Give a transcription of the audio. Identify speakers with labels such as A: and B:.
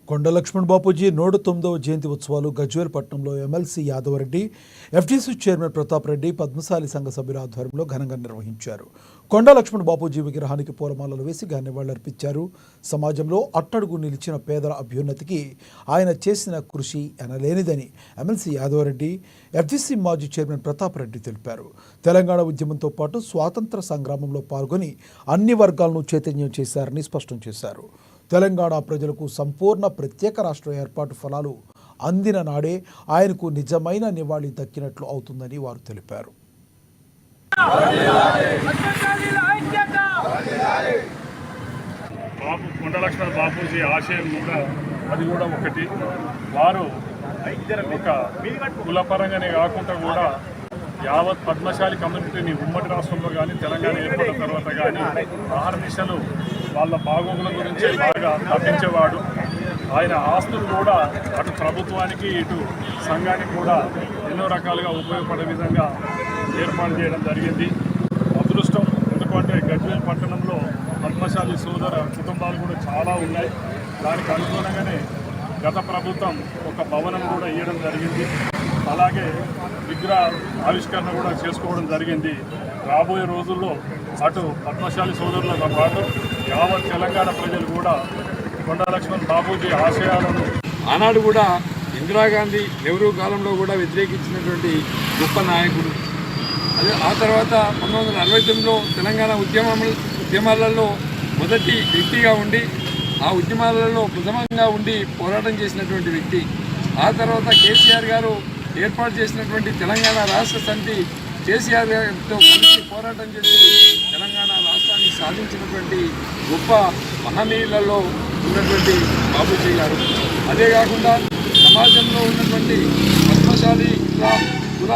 A: కొండ లక్ష్మణ్ బాపూజీ 109వ జయంతి ఉత్సవాలు గజ్వేల్ పట్టణంలో MLC Yadava Reddy, FTC chairman Pratap Reddy, Padmashali సంఘ సభ్యుల ఆధ్వర్యంలో ఘనంగా నిర్వహించారు. కొండ లక్ష్మణ్ బాపూజీ విగ్రహానికి పూలమాలలు వేసి నివాళులర్పించారు. సమాజంలో అట్టడుగు నిలిచిన పేదల అభ్యున్నతికి ఆయన చేసిన కృషి ఎనలేనిదని ఎమ్మెల్సీ యాదవరెడ్డి, ఎఫ్టీసీ మాజీ చైర్మన్ ప్రతాప్ రెడ్డి తెలిపారు. తెలంగాణ ఉద్యమంతో పాటు స్వాతంత్ర సంగ్రామంలో పాల్గొని అన్ని వర్గాలను చైతన్యం చేశారని స్పష్టం చేశారు. తెలంగాణ ప్రజలకు సంపూర్ణ ప్రత్యేక రాష్ట్ర ఏర్పాటు ఫలాలు అందిన నాడే ఆయనకు నిజమైన నివాళి దక్కినట్లు అవుతుందని వారు తెలిపారు.
B: కొండ లక్ష్మణ్ బాపూజీ ఆశయం కూడా అది కూడా ఒకటి. వారు ఒక కులపరంగానే కాకుండా కూడా యావత్ పద్మశాలి కమ్యూనిటీని ఉమ్మడి రాష్ట్రంలో కానీ తెలంగాణ ఏర్పడిన తర్వాత కానీ ఆహర్నిశలు వాళ్ళ బాగోగుల గురించి బాగా తప్పించేవాడు. ఆయన ఆస్తులు కూడా అటు ప్రభుత్వానికి ఇటు సంఘానికి కూడా ఎన్నో రకాలుగా ఉపయోగపడే విధంగా ఏర్పాటు చేయడం జరిగింది. అదృష్టం ఎందుకంటే గజ్వేల్ పట్టణంలో పద్మశాలి సోదర కుటుంబాలు కూడా చాలా ఉన్నాయి. దానికి అనుగుణంగానే గత ప్రభుత్వం ఒక భవనం కూడా ఇవ్వడం జరిగింది. అలాగే విగ్రహ ఆవిష్కరణ కూడా చేసుకోవడం జరిగింది. రాబోయే రోజుల్లో అటు పద్మశాలి సోదరులతో పాటు యావత్ తెలంగాణ ప్రజలు కూడా కొండ లక్ష్మణ్ బాపూజీ ఆశయాలను
C: ఆనాడు కూడా ఇందిరాగాంధీ, నెహ్రూ కాలంలో కూడా వ్యతిరేకించినటువంటి గొప్ప నాయకుడు. అదే ఆ తర్వాత 1969లో తెలంగాణ ఉద్యమాలలో మొదటి వ్యక్తిగా ఉండి ఆ ఉద్యమాలలో ప్రథమంగా ఉండి పోరాటం చేసినటువంటి వ్యక్తి. ఆ తర్వాత కేసీఆర్ గారు ఏర్పాటు చేసినటువంటి తెలంగాణ రాష్ట్ర సమితి కేసీఆర్ గారితో కలిసి పోరాటం చేసి తెలంగాణ రాష్ట్రాన్ని సాధించినటువంటి గొప్ప మహనీయులలో ఉన్నటువంటి బాపూజీ గారు. అదే కాకుండా సమాజంలో ఉన్నటువంటి పద్మశాలి కుల